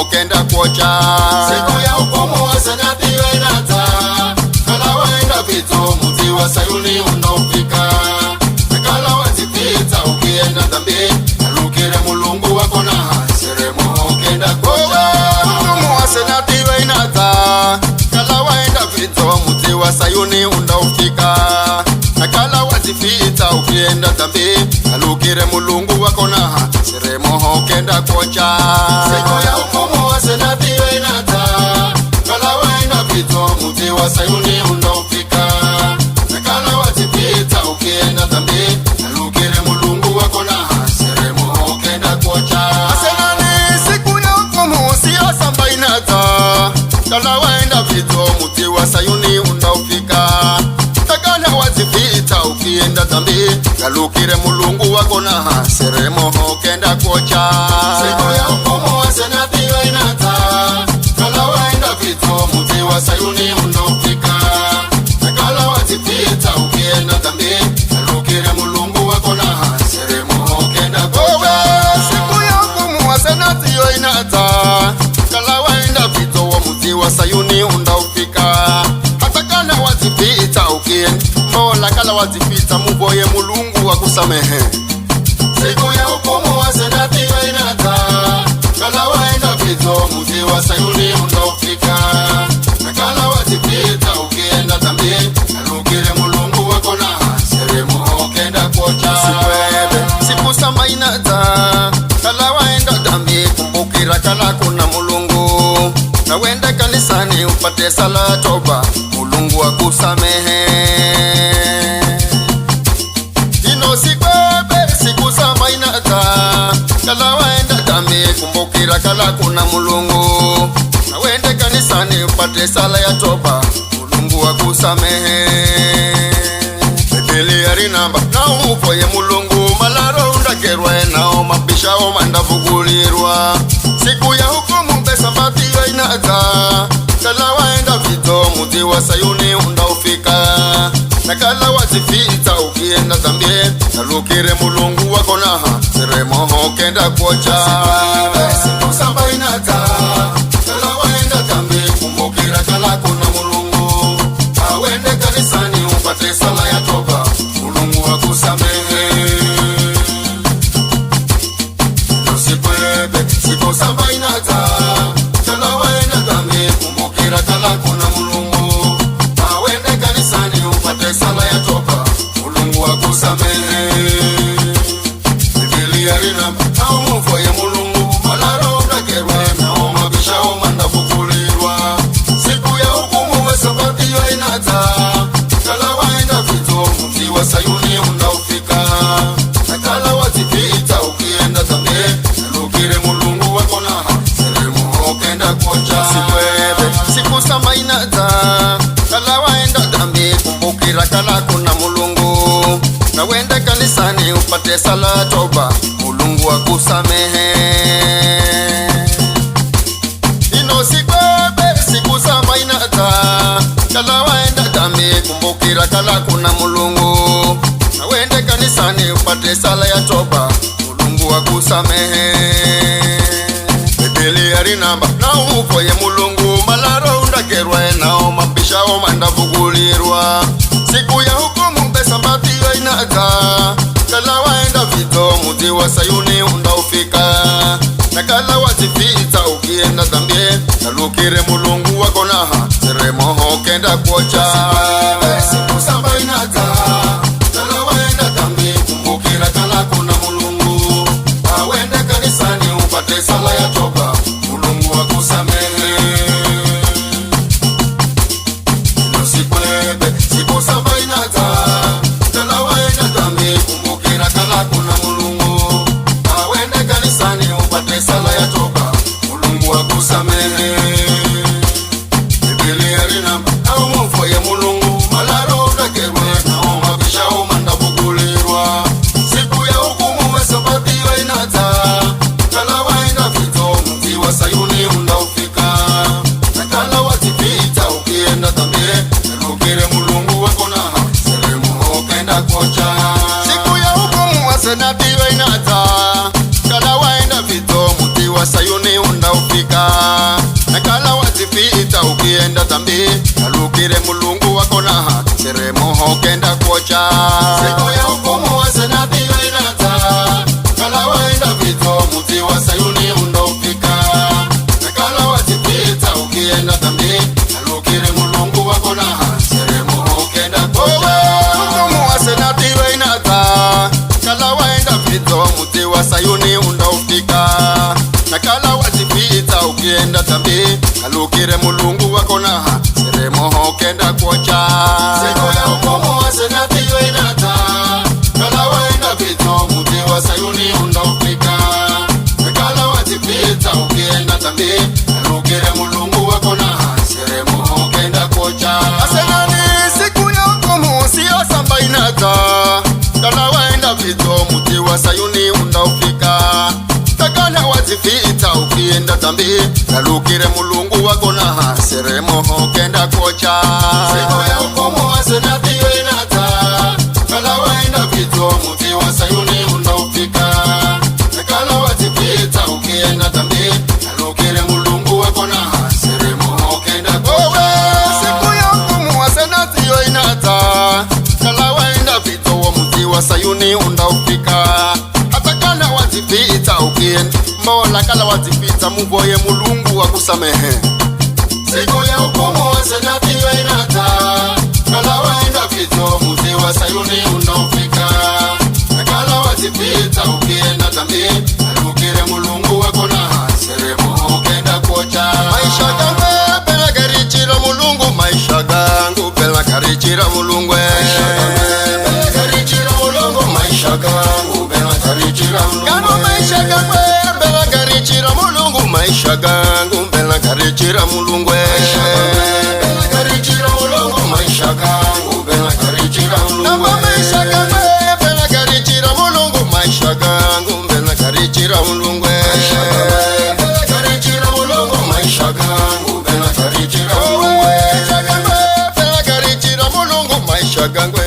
kenda kuocha. Siku ya hukumu wa Senati inata, kala waenda vito mti wa Sayuni unaofika. Kala wazipita ukienda dhambi, alukire mulungu wako na seremo kenda kuocha. Hukumu wa Senati inata, kala waenda vito mti wa Sayuni unaofika. Kala wazipita ukienda dhambi, alukire mulungu wako na seremo kenda kuocha. Siku ya hukumu wa Senati inata, kala waenda vito mti wa Sayuni unaofika. Kala wazipita ukienda dhambi, alukire mulungu wako na seremo kenda kuocha. Asenani siku ya hukumu sio samba inata, kala waenda vito mti wa Sayuni unaofika. Kala wazipita ukienda dhambi, alukire mulungu wako na seremo kenda kuocha. Siku ya hukumu wa Senati inata, kala waenda vito mti wa Sayuni unaofika. Kala wazipita ukienda dhambi, alukire mulungu wako na seremo kenda kuocha. Siku ya hukumu wa Senati inata, kala waenda vito wa mti wa Sayuni unaofika. Hata kala wazipita ukienda mola, kala wazipita muboye mulungu wa kusamehe. Siku ya hukumu wa Senati inata, kala waenda vito mti wa Sayuni unaofika. Kala wazipita ukienda dhambi, alukire mulungu wako na seremo kenda kuocha. Siku sama inata, kala waenda dhambi, kumbukira kala kuna mulungu. Na wenda kanisani upate sala toba, mulungu wa kusamehe. Ino siku sama inata, kala waenda dhambi, kumbukira kala kuna mulungu. Na wenda kanisani upate sala ya toba, mulungu wa kusamehe. Biblia rinamba na ufoye mulungu, malaro undakerwe nao mabishao mandavugulirwa. Siku ya hukumu besambati inata, kala waenda vito mti wa Sayuni unaofika. Na kala wazipita ukienda dhambi, alukire mulungu wako na seremo kenda kuocha. Siku samba inata, kala waenda dhambi, kumbukira kala kuna mulungu. Awende kanisani upate sala ya toba, mulungu wa kusamehe. Siku samba inata, kala waenda dhambi, kumbukira kala kuna mulungu. Awende kanisani upate sala ya toba, mulungu wa kusamehe. Biblia rinamba na umufoye mulungu, malaro unakerwe nao mabishao mandavugulirwa. Siku ya hukumu wa Sabati inata, kala waenda vito mti wa Sayuni unaofika. Na kala wazipita ukienda dhambi, alukire mulungu wako na seremo kenda kuocha. Siku sama inata, kala waenda dhambi, kumbukira kala kuna mulungu. Na wenda kanisani upate sala toba, mulungu wa kusamehe. Ino siku sama inata, kala waenda dhambi, kumbukira kala kuna mulungu. Na wenda kanisani upate sala ya toba, mulungu wa kusamehe. Biblia rinamba na ufoye mulungu, malaro undakerwe nao mabishao mandavugulirwa. Siku ya hukumu besambati inata, kala waenda vito mti wa Sayuni unaofika. Na kala wazipita ukienda dhambi, alukire mulungu wako na seremo kenda kuocha. Siku samba inata, kala waenda dhambi, kumbukira kala kuna mulungu. Awende kanisani upate sala ya toba, mulungu wa kusamehe. Siku samba inata, kala waenda dhambi, kumbukira kala kuna mulungu. Awende kanisani upate sala ya toba, mulungu wa kusamehe. Biblia rinamba na umufoye mulungu, malaro unakerwe nao mabishao mandavugulirwa. Siku ya hukumu wa Sabati inata, kala waenda vito mti wa Sayuni undaufika. Nakala wazipita ukienda dhambi, kalukire mulungu wako na haki, seremoho kenda kuocha. Siku ya hukumu wa senati inata, kala waenda vito muti wa Sayuni undaufika. Nakala wazipita ukienda dhambi, kalukire mulungu wako na haki, seremoho kenda kuocha. Hukumu wa senati inata, kala waenda vito muti wa Sayuni undaufika. Nakala wazipita ukienda dhambi, kalukire mulungu wako na haki, seremoho kenda kuocha. Siku ya hukumu wa senati inata, kala waenda vito muti wa Sayuni undaufika. Nakala wazipita ukienda dhambi, kalukire mulungu wako na haki, seremoho kenda kuocha. Asenani siku ya hukumu sio samba inata, kala waenda vito muti wa Sayuni undaufika. Takana wazipita ukienda dhambi, kalukire mulungu wako na haki, seremoho kenda kuocha. Siku ya hukumu wa senati inata, kala waenda vito muti wa Sayuni undaufika. Nakala wazipita ukienda dhambi, kalukire mulungu wako na haki, seremoho kenda kuocha. Siku ya hukumu wa senati inata, kala waenda vito wa muti wa Sayuni undaufika. Atakana wazipita ukienda Mola, kala wazipita muvoye mulungu wakusamehe. Siku ya hukumu wa senati inata, kala waenda vito muti wa Sayuni undaufika. Nakala wazipita ukienda dhambi, kalukire mulungu wako na haki, seremoho kenda kuocha. Maisha gangu pela karichira mulungu, maisha gangu pela karichira mulungu. Bela karichira mulungu, maisha gangu bela karichira mulungu. Kama maisha gangu pela karichira mulungu, maisha gangu pela karichira mulungu. Bela karichira mulungu, maisha gangu bela karichira mulungu. Kama maisha gangu pela karichira mulungu, maisha gangu pela karichira mulungu. Bela karichira mulungu, maisha gangu bela karichira mulungu. Maisha gangu pela karichira mulungu, maisha gangu